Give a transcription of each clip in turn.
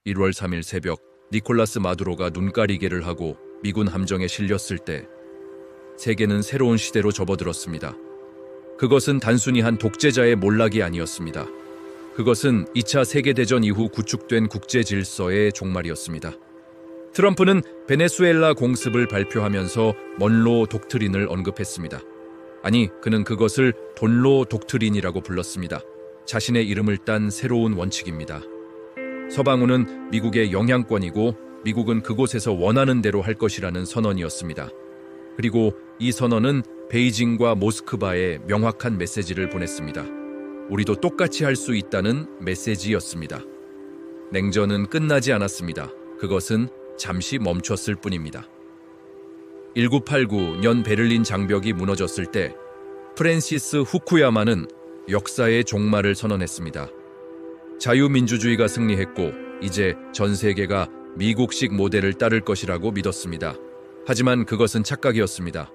1월 3일 새벽 니콜라스 마두로가 눈가리개를 하고 미군 함정에 실렸을 때 세계는 새로운 시대로 접어들었습니다. 그것은 단순히 한 독재자의 몰락이 아니었습니다. 그것은 2차 세계대전 이후 구축된 국제 질서의 종말이었습니다. 트럼프는 베네수엘라 공습을 발표하면서 먼로 독트린을 언급했습니다. 아니, 그는 그것을 돈로 독트린이라고 불렀습니다. 자신의 이름을 딴 새로운 원칙입니다. 서방우는 미국의 영향권이고 미국은 그곳에서 원하는 대로 할 것이라는 선언이었습니다. 그리고 이 선언은 베이징과 모스크바에 명확한 메시지를 보냈습니다. 우리도 똑같이 할 수 있다는 메시지였습니다. 냉전은 끝나지 않았습니다. 그것은 잠시 멈췄을 뿐입니다. 1989년 베를린 장벽이 무너졌을 때 프랜시스 후쿠야마는 역사의 종말을 선언했습니다. 자유민주주의가 승리했고 이제 전 세계가 미국식 모델을 따를 것이라고 믿었습니다. 하지만 그것은 착각이었습니다.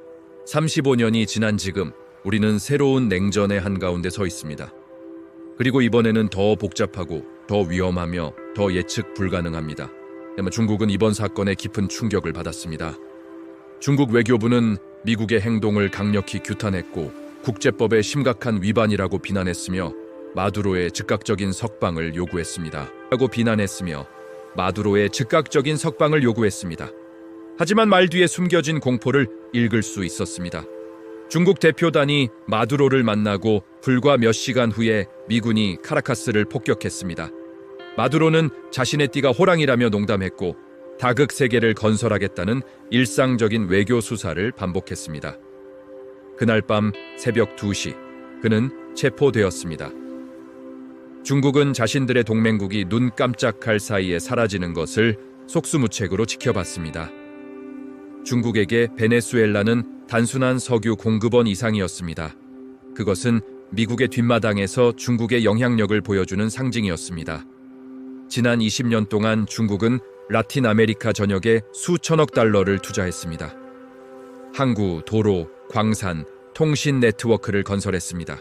35년이 지난 지금 우리는 새로운 냉전의 한가운데 서 있습니다. 그리고 이번에는 더 복잡하고 더 위험하며 더 예측 불가능합니다. 중국은 이번 사건에 깊은 충격을 받았습니다. 중국 외교부는 미국의 행동을 강력히 규탄했고 국제법의 심각한 위반이라고 비난했으며 마두로의 즉각적인 석방을 요구했습니다. 하지만 말 뒤에 숨겨진 공포를 읽을 수 있었습니다. 중국 대표단이 마두로를 만나고 불과 몇 시간 후에 미군이 카라카스를 폭격했습니다. 마두로는 자신의 띠가 호랑이라며 농담했고 다극 세계를 건설하겠다는 일상적인 외교 수사를 반복했습니다. 그날 밤 새벽 2시 그는 체포되었습니다. 중국은 자신들의 동맹국이 눈 깜짝할 사이에 사라지는 것을 속수무책으로 지켜봤습니다. 중국에게 베네수엘라는 단순한 석유 공급원 이상이었습니다. 그것은 미국의 뒷마당에서 중국의 영향력을 보여주는 상징이었습니다. 지난 20년 동안 중국은 라틴 아메리카 전역에 수천억 달러를 투자했습니다. 항구, 도로, 광산, 통신 네트워크를 건설했습니다.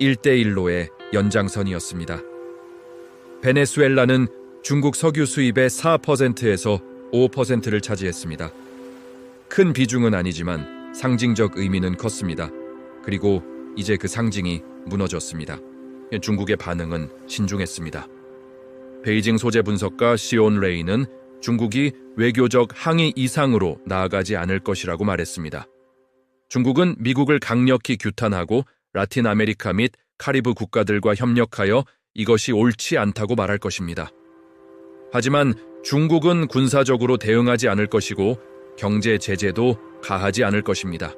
1대1로의 연장선이었습니다. 베네수엘라는 중국 석유 수입의 4%에서 5%를 차지했습니다. 큰 비중은 아니지만 상징적 의미는 컸습니다. 그리고 이제 그 상징이 무너졌습니다. 중국의 반응은 신중했습니다. 베이징 소재 분석가 시온 레이는 중국이 외교적 항의 이상으로 나아가지 않을 것이라고 말했습니다. 중국은 미국을 강력히 규탄하고 라틴 아메리카 및 카리브 국가들과 협력하여 이것이 옳지 않다고 말할 것입니다. 하지만 중국은 군사적으로 대응하지 않을 것이고 경제 제재도 가하지 않을 것입니다.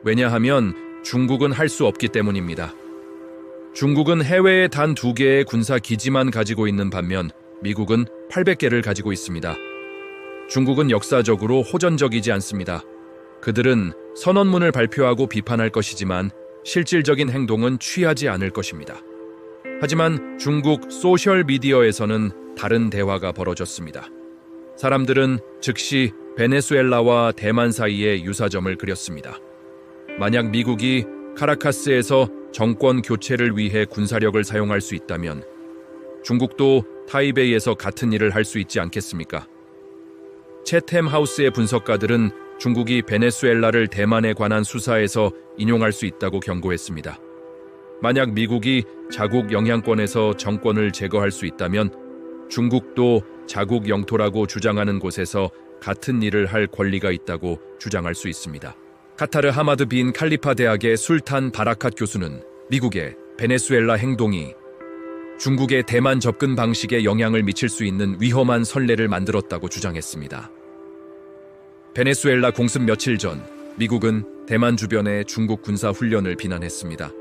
왜냐하면 중국은 할 수 없기 때문입니다. 중국은 해외에 단 2개의 군사 기지만 가지고 있는 반면 미국은 800개를 가지고 있습니다. 중국은 역사적으로 호전적이지 않습니다. 그들은 선언문을 발표하고 비판할 것이지만 실질적인 행동은 취하지 않을 것입니다. 하지만 중국 소셜미디어에서는 다른 대화가 벌어졌습니다. 사람들은 즉시 베네수엘라와 대만 사이에 유사점을 그렸습니다. 만약 미국이 카라카스에서 정권 교체를 위해 군사력을 사용할 수 있다면 중국도 타이베이에서 같은 일을 할 수 있지 않겠습니까? 채템 하우스의 분석가들은 중국이 베네수엘라를 대만에 관한 수사에서 인용할 수 있다고 경고했습니다. 만약 미국이 자국 영향권에서 정권을 제거할 수 있다면 중국도 자국 영토라고 주장하는 곳에서 같은 일을 할 권리가 있다고 주장할 수 있습니다. 카타르 하마드 빈 칼리파 대학의 술탄 바라캇 교수는 미국의 베네수엘라 행동이 중국의 대만 접근 방식에 영향을 미칠 수 있는 위험한 선례를 만들었다고 주장했습니다. 베네수엘라 공습 며칠 전 미국은 대만 주변의 중국 군사 훈련을 비난했습니다.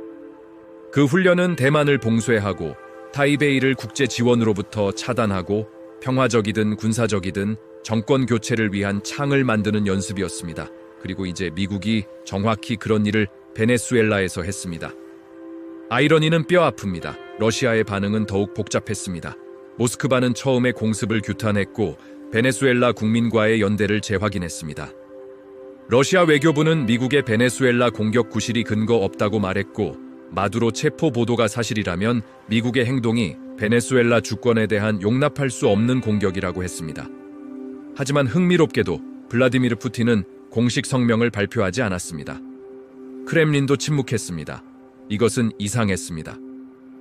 그 훈련은 대만을 봉쇄하고 타이베이를 국제 지원으로부터 차단하고 평화적이든 군사적이든 정권 교체를 위한 창을 만드는 연습이었습니다. 그리고 이제 미국이 정확히 그런 일을 베네수엘라에서 했습니다. 아이러니는 뼈 아픕니다. 러시아의 반응은 더욱 복잡했습니다. 모스크바는 처음에 공습을 규탄했고 베네수엘라 국민과의 연대를 재확인했습니다. 러시아 외교부는 미국의 베네수엘라 공격 구실이 근거 없다고 말했고 마두로 체포 보도가 사실이라면 미국의 행동이 베네수엘라 주권에 대한 용납할 수 없는 공격이라고 했습니다. 하지만 흥미롭게도 블라디미르 푸틴은 공식 성명을 발표하지 않았습니다. 크렘린도 침묵했습니다. 이것은 이상했습니다.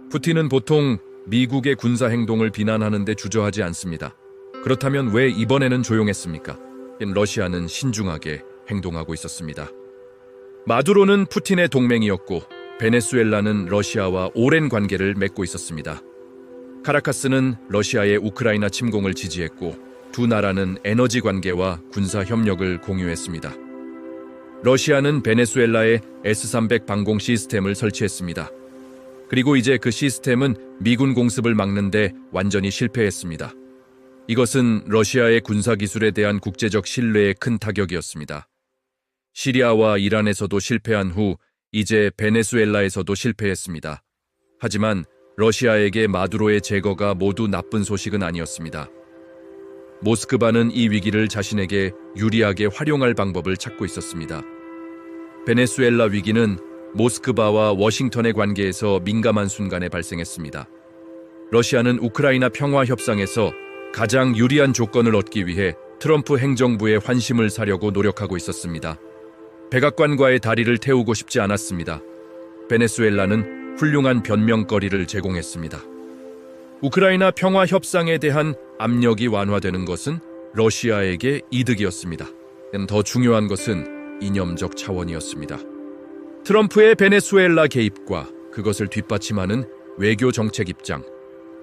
푸틴은 보통 미국의 군사 행동을 비난하는 데 주저하지 않습니다. 그렇다면 왜 이번에는 조용했습니까? 러시아는 신중하게 행동하고 있었습니다. 마두로는 푸틴의 동맹이었고 베네수엘라는 러시아와 오랜 관계를 맺고 있었습니다. 카라카스는 러시아의 우크라이나 침공을 지지했고 두 나라는 에너지 관계와 군사 협력을 공유했습니다. 러시아는 베네수엘라에 S-300 방공 시스템을 설치했습니다. 그리고 이제 그 시스템은 미군 공습을 막는 데 완전히 실패했습니다. 이것은 러시아의 군사 기술에 대한 국제적 신뢰에 큰 타격이었습니다. 시리아와 이란에서도 실패한 후 이제 베네수엘라에서도 실패했습니다. 하지만 러시아에게 마두로의 제거가 모두 나쁜 소식은 아니었습니다. 모스크바는 이 위기를 자신에게 유리하게 활용할 방법을 찾고 있었습니다. 베네수엘라 위기는 모스크바와 워싱턴의 관계에서 민감한 순간에 발생했습니다. 러시아는 우크라이나 평화 협상에서 가장 유리한 조건을 얻기 위해 트럼프 행정부의 환심을 사려고 노력하고 있었습니다. 백악관과의 다리를 태우고 싶지 않았습니다. 베네수엘라는 훌륭한 변명거리를 제공했습니다. 우크라이나 평화 협상에 대한 압력이 완화되는 것은 러시아에게 이득이었습니다. 더 중요한 것은 이념적 차원이었습니다. 트럼프의 베네수엘라 개입과 그것을 뒷받침하는 외교 정책 입장,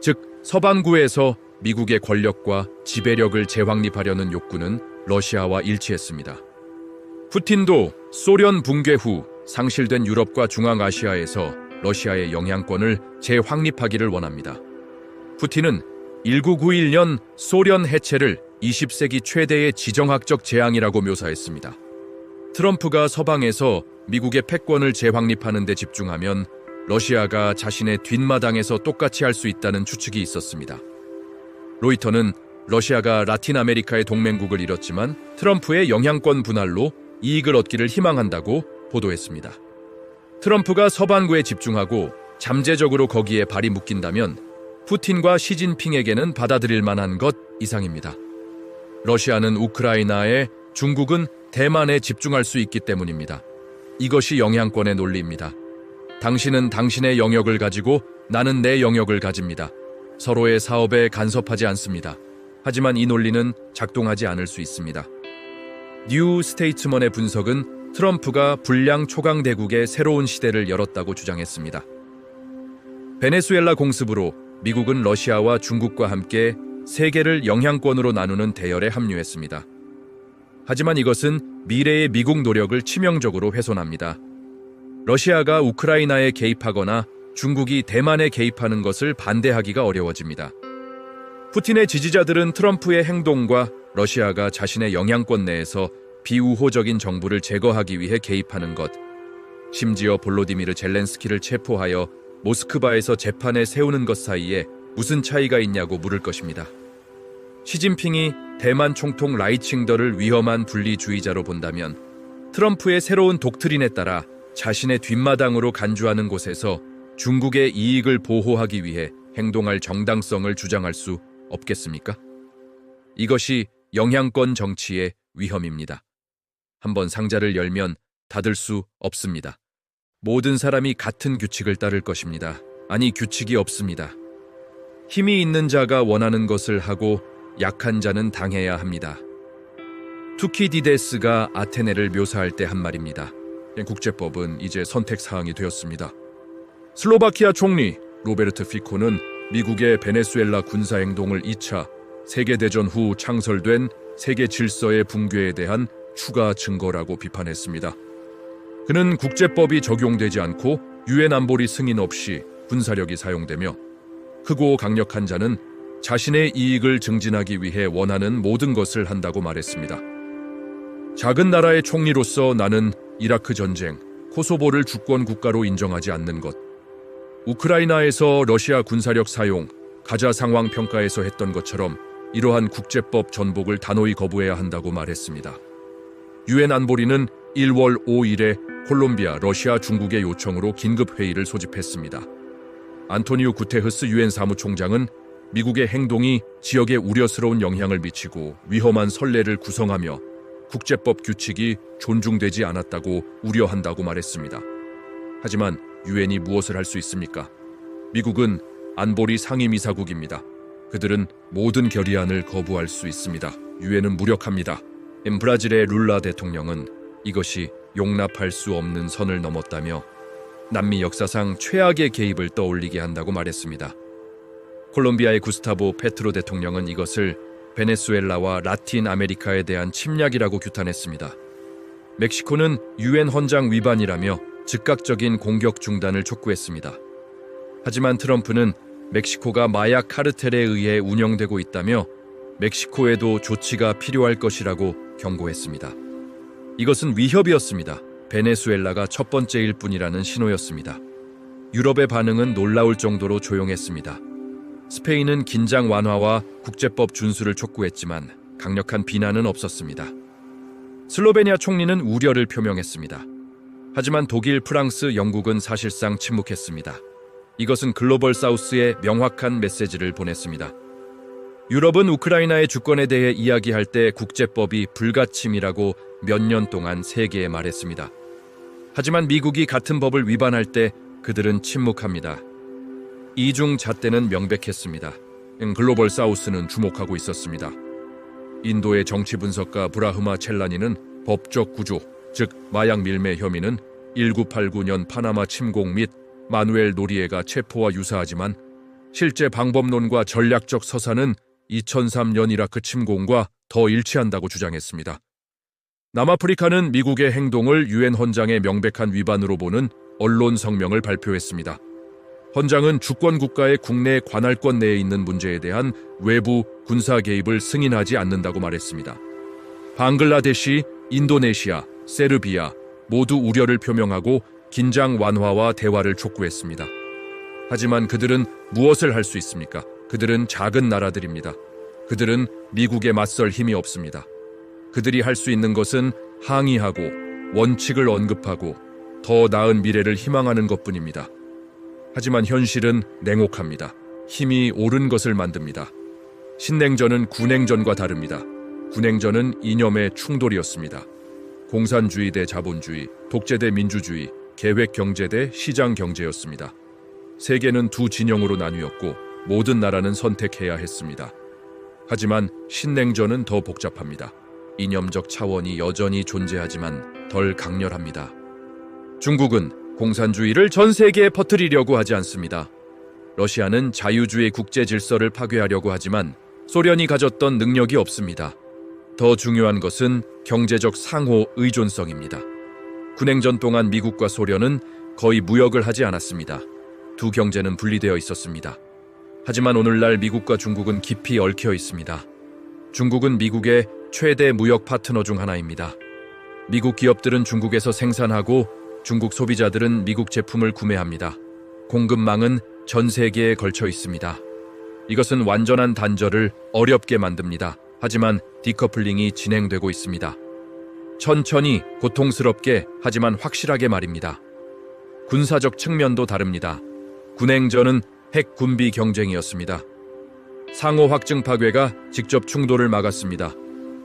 즉 서반구에서 미국의 권력과 지배력을 재확립하려는 욕구는 러시아와 일치했습니다. 푸틴도 소련 붕괴 후 상실된 유럽과 중앙아시아에서 러시아의 영향권을 재확립하기를 원합니다. 푸틴은 1991년 소련 해체를 20세기 최대의 지정학적 재앙이라고 묘사했습니다. 트럼프가 서방에서 미국의 패권을 재확립하는 데 집중하면 러시아가 자신의 뒷마당에서 똑같이 할 수 있다는 추측이 있었습니다. 로이터는 러시아가 라틴 아메리카의 동맹국을 잃었지만 트럼프의 영향권 분할로 이익을 얻기를 희망한다고 보도했습니다. 트럼프가 서반구에 집중하고 잠재적으로 거기에 발이 묶인다면 푸틴과 시진핑에게는 받아들일 만한 것 이상입니다. 러시아는 우크라이나에, 중국은 대만에 집중할 수 있기 때문입니다. 이것이 영향권의 논리입니다. 당신은 당신의 영역을 가지고 나는 내 영역을 가집니다. 서로의 사업에 간섭하지 않습니다. 하지만 이 논리는 작동하지 않을 수 있습니다. 뉴 스테이츠먼의 분석은 트럼프가 불량 초강 대국의 새로운 시대를 열었다고 주장했습니다. 베네수엘라 공습으로 미국은 러시아와 중국과 함께 세계를 영향권으로 나누는 대열에 합류했습니다. 하지만 이것은 미래의 미국 노력을 치명적으로 훼손합니다. 러시아가 우크라이나에 개입하거나 중국이 대만에 개입하는 것을 반대하기가 어려워집니다. 푸틴의 지지자들은 트럼프의 행동과 러시아가 자신의 영향권 내에서 비우호적인 정부를 제거하기 위해 개입하는 것, 심지어 볼로디미르 젤렌스키를 체포하여 모스크바에서 재판에 세우는 것 사이에 무슨 차이가 있냐고 물을 것입니다. 시진핑이 대만 총통 라이칭더를 위험한 분리주의자로 본다면 트럼프의 새로운 독트린에 따라 자신의 뒷마당으로 간주하는 곳에서 중국의 이익을 보호하기 위해 행동할 정당성을 주장할 수 없겠습니까? 이것이 영향권 정치의 위험입니다. 한번 상자를 열면 닫을 수 없습니다. 모든 사람이 같은 규칙을 따를 것입니다. 아니, 규칙이 없습니다. 힘이 있는 자가 원하는 것을 하고 약한 자는 당해야 합니다. 투키디데스가 아테네를 묘사할 때 한 말입니다. 국제법은 이제 선택사항이 되었습니다. 슬로바키아 총리 로베르트 피코는 미국의 베네수엘라 군사행동을 2차 세계대전 후 창설된 세계 질서의 붕괴에 대한 추가 증거라고 비판했습니다. 그는 국제법이 적용되지 않고 유엔 안보리 승인 없이 군사력이 사용되며 크고 강력한 자는 자신의 이익을 증진하기 위해 원하는 모든 것을 한다고 말했습니다. 작은 나라의 총리로서 나는 이라크 전쟁, 코소보를 주권 국가로 인정하지 않는 것, 우크라이나에서 러시아 군사력 사용, 가자 상황 평가에서 했던 것처럼 이러한 국제법 전복을 단호히 거부해야 한다고 말했습니다. 유엔 안보리는 1월 5일에 콜롬비아, 러시아, 중국의 요청으로 긴급 회의를 소집했습니다. 안토니오 구테흐스 유엔 사무총장은 미국의 행동이 지역에 우려스러운 영향을 미치고 위험한 선례를 구성하며 국제법 규칙이 존중되지 않았다고 우려한다고 말했습니다. 하지만 유엔이 무엇을 할 수 있습니까? 미국은 안보리 상임이사국입니다. 그들은 모든 결의안을 거부할 수 있습니다. 유엔은 무력합니다. 브라질의 룰라 대통령은 이것이 용납할 수 없는 선을 넘었다며 남미 역사상 최악의 개입을 떠올리게 한다고 말했습니다. 콜롬비아의 구스타보 페트로 대통령은 이것을 베네수엘라와 라틴 아메리카에 대한 침략이라고 규탄했습니다. 멕시코는 유엔 헌장 위반이라며 즉각적인 공격 중단을 촉구했습니다. 하지만 트럼프는 멕시코가 마약 카르텔에 의해 운영되고 있다며 멕시코에도 조치가 필요할 것이라고 경고했습니다. 이것은 위협이었습니다. 베네수엘라가 첫 번째일 뿐이라는 신호였습니다. 유럽의 반응은 놀라울 정도로 조용했습니다. 스페인은 긴장 완화와 국제법 준수를 촉구했지만 강력한 비난은 없었습니다. 슬로베니아 총리는 우려를 표명했습니다. 하지만 독일, 프랑스, 영국은 사실상 침묵했습니다. 이것은 글로벌 사우스에 명확한 메시지를 보냈습니다. 유럽은 우크라이나의 주권에 대해 이야기할 때 국제법이 불가침이라고 몇 년 동안 세계에 말했습니다. 하지만 미국이 같은 법을 위반할 때 그들은 침묵합니다. 이중 잣대는 명백했습니다. 글로벌 사우스는 주목하고 있었습니다. 인도의 정치 분석가 브라흐마 첼라니는 법적 구조, 즉 마약 밀매 혐의는 1989년 파나마 침공 및 마누엘 노리에가 체포와 유사하지만 실제 방법론과 전략적 서사는 2003년 이라크 침공과 더 일치한다고 주장했습니다. 남아프리카는 미국의 행동을 유엔 헌장의 명백한 위반으로 보는 언론 성명을 발표했습니다. 헌장은 주권 국가의 국내 관할권 내에 있는 문제에 대한 외부 군사 개입을 승인하지 않는다고 말했습니다. 방글라데시, 인도네시아, 세르비아 모두 우려를 표명하고 긴장 완화와 대화를 촉구했습니다. 하지만 그들은 무엇을 할 수 있습니까? 그들은 작은 나라들입니다. 그들은 미국에 맞설 힘이 없습니다. 그들이 할 수 있는 것은 항의하고 원칙을 언급하고 더 나은 미래를 희망하는 것뿐입니다. 하지만 현실은 냉혹합니다. 힘이 옳은 것을 만듭니다. 신냉전은 군행전과 다릅니다. 군행전은 이념의 충돌이었습니다. 공산주의 대 자본주의, 독재 대 민주주의, 계획 경제 대 시장 경제였습니다. 세계는 두 진영으로 나뉘었고 모든 나라는 선택해야 했습니다. 하지만 신냉전은 더 복잡합니다. 이념적 차원이 여전히 존재하지만 덜 강렬합니다. 중국은 공산주의를 전 세계에 퍼뜨리려고 하지 않습니다. 러시아는 자유주의 국제 질서를 파괴하려고 하지만 소련이 가졌던 능력이 없습니다. 더 중요한 것은 경제적 상호 의존성입니다. 군행전 동안 미국과 소련은 거의 무역을 하지 않았습니다. 두 경제는 분리되어 있었습니다. 하지만 오늘날 미국과 중국은 깊이 얽혀 있습니다. 중국은 미국의 최대 무역 파트너 중 하나입니다. 미국 기업들은 중국에서 생산하고 중국 소비자들은 미국 제품을 구매합니다. 공급망은 전 세계에 걸쳐 있습니다. 이것은 완전한 단절을 어렵게 만듭니다. 하지만 디커플링이 진행되고 있습니다. 천천히, 고통스럽게, 하지만 확실하게 말입니다. 군사적 측면도 다릅니다. 군행전은 핵 군비 경쟁이었습니다. 상호 확증 파괴가 직접 충돌을 막았습니다.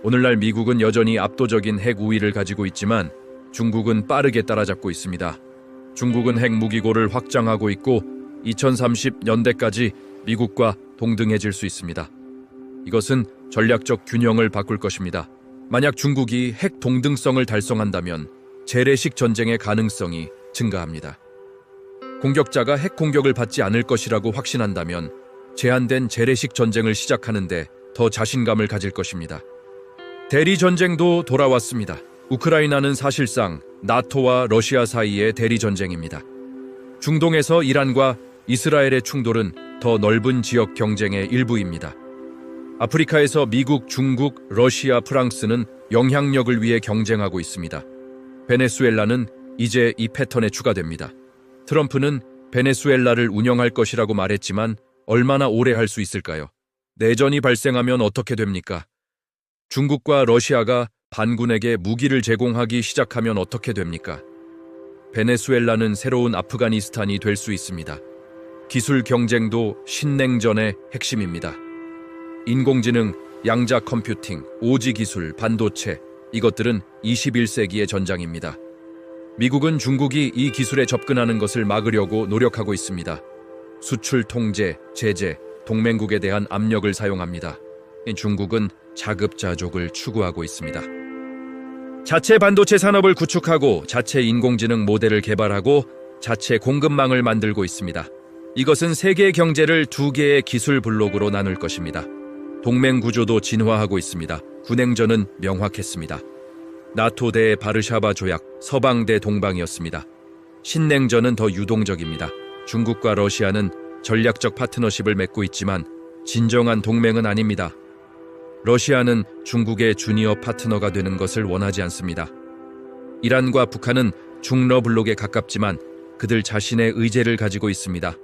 오늘날 미국은 여전히 압도적인 핵 우위를 가지고 있지만 중국은 빠르게 따라잡고 있습니다. 중국은 핵 무기고를 확장하고 있고 2030년대까지 미국과 동등해질 수 있습니다. 이것은 전략적 균형을 바꿀 것입니다. 만약 중국이 핵 동등성을 달성한다면 재래식 전쟁의 가능성이 증가합니다. 공격자가 핵 공격을 받지 않을 것이라고 확신한다면 제한된 재래식 전쟁을 시작하는데 더 자신감을 가질 것입니다. 대리 전쟁도 돌아왔습니다. 우크라이나는 사실상 나토와 러시아 사이의 대리 전쟁입니다. 중동에서 이란과 이스라엘의 충돌은 더 넓은 지역 경쟁의 일부입니다. 아프리카에서 미국, 중국, 러시아, 프랑스는 영향력을 위해 경쟁하고 있습니다. 베네수엘라는 이제 이 패턴에 추가됩니다. 트럼프는 베네수엘라를 운영할 것이라고 말했지만 얼마나 오래 할 수 있을까요? 내전이 발생하면 어떻게 됩니까? 중국과 러시아가 반군에게 무기를 제공하기 시작하면 어떻게 됩니까? 베네수엘라는 새로운 아프가니스탄이 될 수 있습니다. 기술 경쟁도 신냉전의 핵심입니다. 인공지능, 양자 컴퓨팅, 오지 기술, 반도체, 이것들은 21세기의 전장입니다. 미국은 중국이 이 기술에 접근하는 것을 막으려고 노력하고 있습니다. 수출 통제, 제재, 동맹국에 대한 압력을 사용합니다. 중국은 자급자족을 추구하고 있습니다. 자체 반도체 산업을 구축하고 자체 인공지능 모델을 개발하고 자체 공급망을 만들고 있습니다. 이것은 세계 경제를 두 개의 기술 블록으로 나눌 것입니다. 동맹 구조도 진화하고 있습니다. 군행전은 명확했습니다. 나토 대 바르샤바 조약, 서방 대 동방이었습니다. 신냉전은 더 유동적입니다. 중국과 러시아는 전략적 파트너십을 맺고 있지만 진정한 동맹은 아닙니다. 러시아는 중국의 주니어 파트너가 되는 것을 원하지 않습니다. 이란과 북한은 중러 블록에 가깝지만 그들 자신의 의제를 가지고 있습니다.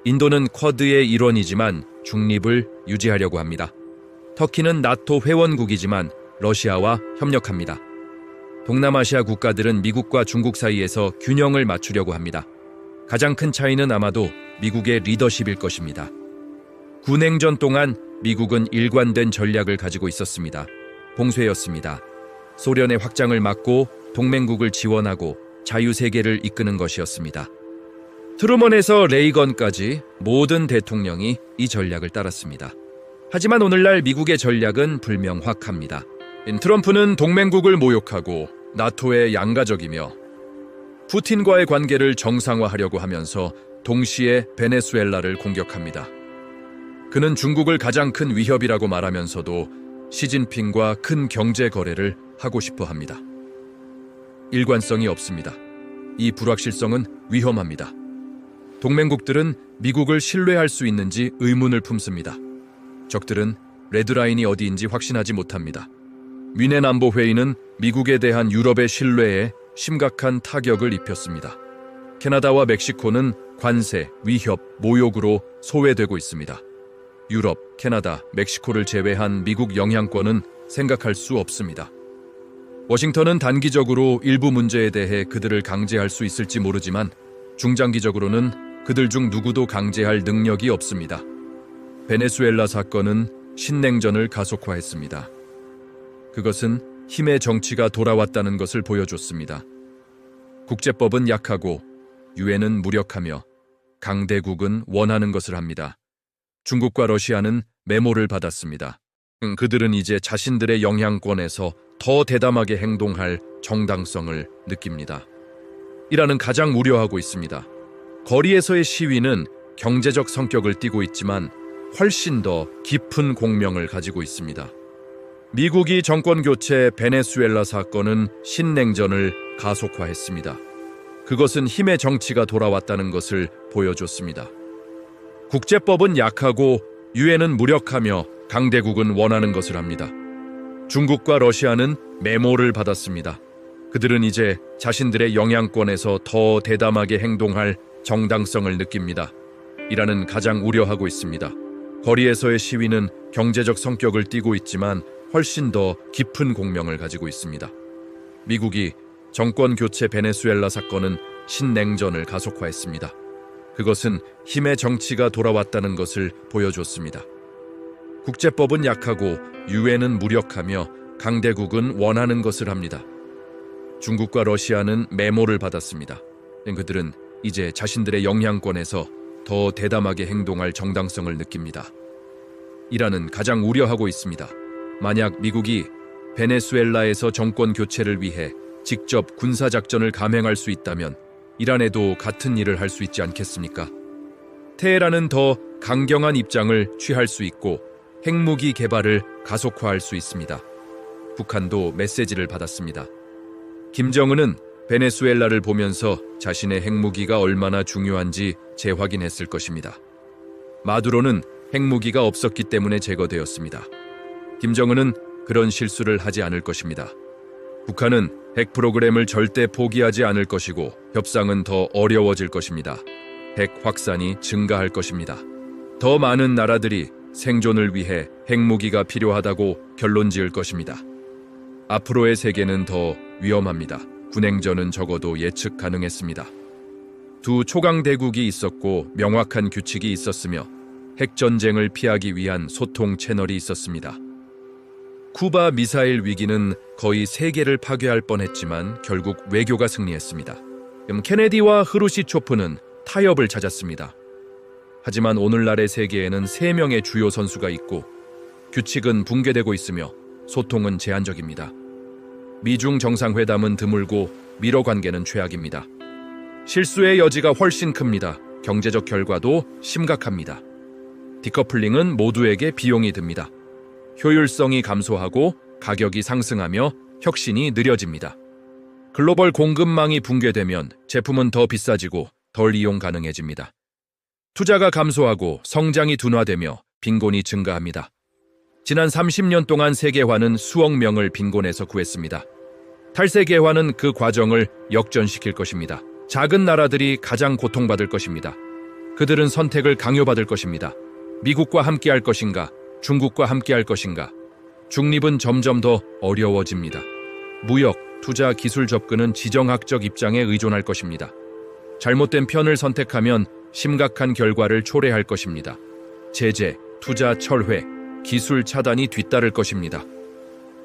인도는 쿼드의 일원이지만 중립을 유지하려고 합니다. 터키는 나토 회원국이지만 러시아와 협력합니다. 동남아시아 국가들은 미국과 중국 사이에서 균형을 맞추려고 합니다. 가장 큰 차이는 아마도 미국의 리더십일 것입니다. 군행전 동안 미국은 일관된 전략을 가지고 있었습니다. 봉쇄였습니다. 소련의 확장을 막고 동맹국을 지원하고 자유세계를 이끄는 것이었습니다. 트루먼에서 레이건까지 모든 대통령이 이 전략을 따랐습니다. 하지만 오늘날 미국의 전략은 불명확합니다. 트럼프는 동맹국을 모욕하고 나토의 양가적이며 푸틴과의 관계를 정상화하려고 하면서 동시에 베네수엘라를 공격합니다. 그는 중국을 가장 큰 위협이라고 말하면서도 시진핑과 큰 경제 거래를 하고 싶어 합니다. 일관성이 없습니다. 이 불확실성은 위험합니다. 동맹국들은 미국을 신뢰할 수 있는지 의문을 품습니다. 적들은 레드라인이 어디인지 확신하지 못합니다. 미네남보회의는 미국에 대한 유럽의 신뢰에 심각한 타격을 입혔습니다. 캐나다와 멕시코는 관세, 위협, 모욕으로 소외되고 있습니다. 유럽, 캐나다, 멕시코를 제외한 미국 영향권은 생각할 수 없습니다. 워싱턴은 단기적으로 일부 문제에 대해 그들을 강제할 수 있을지 모르지만 중장기적으로는 그들 중 누구도 강제할 능력이 없습니다. 베네수엘라 사건은 신냉전을 가속화했습니다. 그것은 힘의 정치가 돌아왔다는 것을 보여줬습니다. 국제법은 약하고 유엔은 무력하며 강대국은 원하는 것을 합니다. 중국과 러시아는 메모를 받았습니다. 그들은 이제 자신들의 영향권에서 더 대담하게 행동할 정당성을 느낍니다. 이란은 가장 우려하고 있습니다. 거리에서의 시위는 경제적 성격을 띠고 있지만 훨씬 더 깊은 공명을 가지고 있습니다. 미국이 정권 교체 베네수엘라 사건은 신냉전을 가속화했습니다. 그것은 힘의 정치가 돌아왔다는 것을 보여줬습니다. 국제법은 약하고 유엔은 무력하며 강대국은 원하는 것을 합니다. 중국과 러시아는 메모를 받았습니다. 그들은 이제 자신들의 영향권에서 더 대담하게 행동할 정당성을 느낍니다. 이란은 가장 우려하고 있습니다. 거리에서의 시위는 경제적 성격을 띠고 있지만 훨씬 더 깊은 공명을 가지고 있습니다. 미국이 정권 교체 베네수엘라 사건은 신냉전을 가속화했습니다. 그것은 힘의 정치가 돌아왔다는 것을 보여줬습니다. 국제법은 약하고 유엔은 무력하며 강대국은 원하는 것을 합니다. 중국과 러시아는 메모를 받았습니다. 그들은 이제 자신들의 영향권에서 더 대담하게 행동할 정당성을 느낍니다. 이란은 가장 우려하고 있습니다. 만약 미국이 베네수엘라에서 정권 교체를 위해 직접 군사작전을 감행할 수 있다면 이란에도 같은 일을 할 수 있지 않겠습니까? 테헤란은 더 강경한 입장을 취할 수 있고 핵무기 개발을 가속화할 수 있습니다. 북한도 메시지를 받았습니다. 김정은은 베네수엘라를 보면서 자신의 핵무기가 얼마나 중요한지 재확인했을 것입니다. 마두로는 핵무기가 없었기 때문에 제거되었습니다. 김정은은 그런 실수를 하지 않을 것입니다. 북한은 핵 프로그램을 절대 포기하지 않을 것이고 협상은 더 어려워질 것입니다. 핵 확산이 증가할 것입니다. 더 많은 나라들이 생존을 위해 핵무기가 필요하다고 결론 지을 것입니다. 앞으로의 세계는 더 위험합니다. 군행전은 적어도 예측 가능했습니다. 두 초강 대국이 있었고 명확한 규칙이 있었으며 핵전쟁을 피하기 위한 소통 채널이 있었습니다. 쿠바 미사일 위기는 거의 세계를 파괴할 뻔했지만 결국 외교가 승리했습니다. 케네디와 흐루시초프는 타협을 찾았습니다. 하지만 오늘날의 세계에는 3명의 주요 선수가 있고 규칙은 붕괴되고 있으며 소통은 제한적입니다. 미중 정상회담은 드물고 미러 관계는 최악입니다. 실수의 여지가 훨씬 큽니다. 경제적 결과도 심각합니다. 디커플링은 모두에게 비용이 듭니다. 효율성이 감소하고 가격이 상승하며 혁신이 느려집니다. 글로벌 공급망이 붕괴되면 제품은 더 비싸지고 덜 이용 가능해집니다. 투자가 감소하고 성장이 둔화되며 빈곤이 증가합니다. 지난 30년 동안 세계화는 수억 명을 빈곤에서 구했습니다. 탈세계화는 그 과정을 역전시킬 것입니다. 작은 나라들이 가장 고통받을 것입니다. 그들은 선택을 강요받을 것입니다. 미국과 함께할 것인가, 중국과 함께할 것인가. 중립은 점점 더 어려워집니다. 무역, 투자, 기술 접근은 지정학적 입장에 의존할 것입니다. 잘못된 편을 선택하면 심각한 결과를 초래할 것입니다. 제재, 투자 철회, 기술 차단이 뒤따를 것입니다.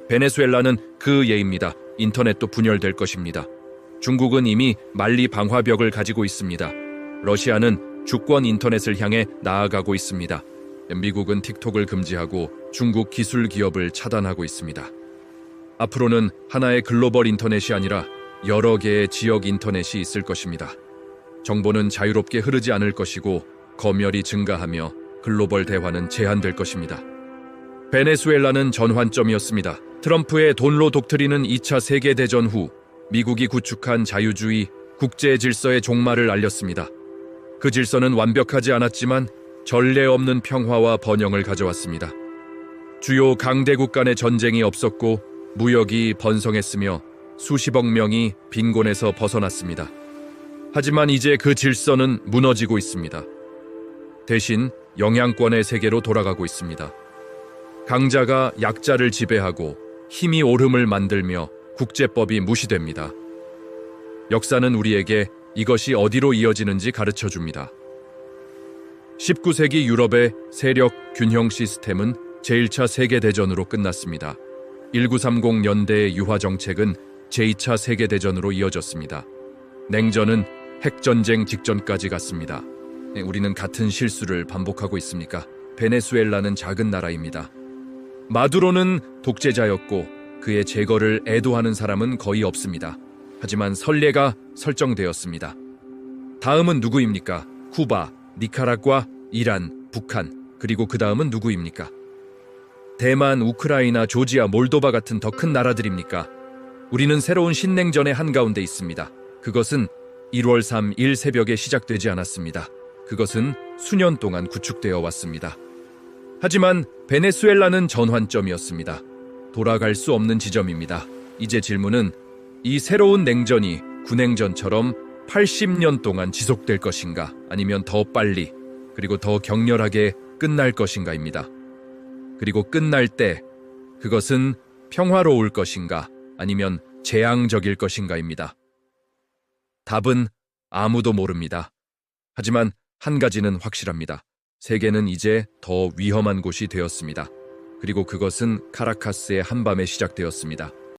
베네수엘라는 그 예입니다. 인터넷도 분열될 것입니다. 중국은 이미 만리 방화벽을 가지고 있습니다. 러시아는 주권 인터넷을 향해 나아가고 있습니다. 미국은 틱톡을 금지하고 중국 기술 기업을 차단하고 있습니다. 앞으로는 하나의 글로벌 인터넷이 아니라 여러 개의 지역 인터넷이 있을 것입니다. 정보는 자유롭게 흐르지 않을 것이고 검열이 증가하며 글로벌 대화는 제한될 것입니다. 베네수엘라는 전환점이었습니다. 트럼프의 돈로 독트린은 2차 세계대전 후 미국이 구축한 자유주의 국제 질서의 종말을 알렸습니다. 그 질서는 완벽하지 않았지만 전례 없는 평화와 번영을 가져왔습니다. 주요 강대국 간의 전쟁이 없었고 무역이 번성했으며 수십억 명이 빈곤에서 벗어났습니다. 하지만 이제 그 질서는 무너지고 있습니다. 대신 영향권의 세계로 돌아가고 있습니다. 강자가 약자를 지배하고 힘이 오름을 만들며 국제법이 무시됩니다. 역사는 우리에게 이것이 어디로 이어지는지 가르쳐 줍니다. 19세기 유럽의 세력 균형 시스템은 제1차 세계대전으로 끝났습니다. 1930 년대의 유화 정책은 제2차 세계대전으로 이어졌습니다. 냉전은 핵전쟁 직전까지 갔습니다. 우리는 같은 실수를 반복하고 있습니까? 베네수엘라는 작은 나라입니다. 마두로는 독재자였고 그의 제거를 애도하는 사람은 거의 없습니다. 하지만 선례가 설정되었습니다. 다음은 누구입니까? 쿠바, 니카라과, 이란, 북한, 그리고 그 다음은 누구입니까? 대만, 우크라이나, 조지아, 몰도바 같은 더 큰 나라들입니까? 우리는 새로운 신냉전의 한가운데 있습니다. 그것은 1월 3일 새벽에 시작되지 않았습니다. 그것은 수년 동안 구축되어 왔습니다. 하지만 베네수엘라는 전환점이었습니다. 돌아갈 수 없는 지점입니다. 이제 질문은 이 새로운 냉전이 구냉전처럼 80년 동안 지속될 것인가 아니면 더 빨리 그리고 더 격렬하게 끝날 것인가입니다. 그리고 끝날 때 그것은 평화로울 것인가 아니면 재앙적일 것인가입니다. 답은 아무도 모릅니다. 하지만 한 가지는 확실합니다. 세계는 이제 더 위험한 곳이 되었습니다. 그리고 그것은 카라카스의 한밤에 시작되었습니다.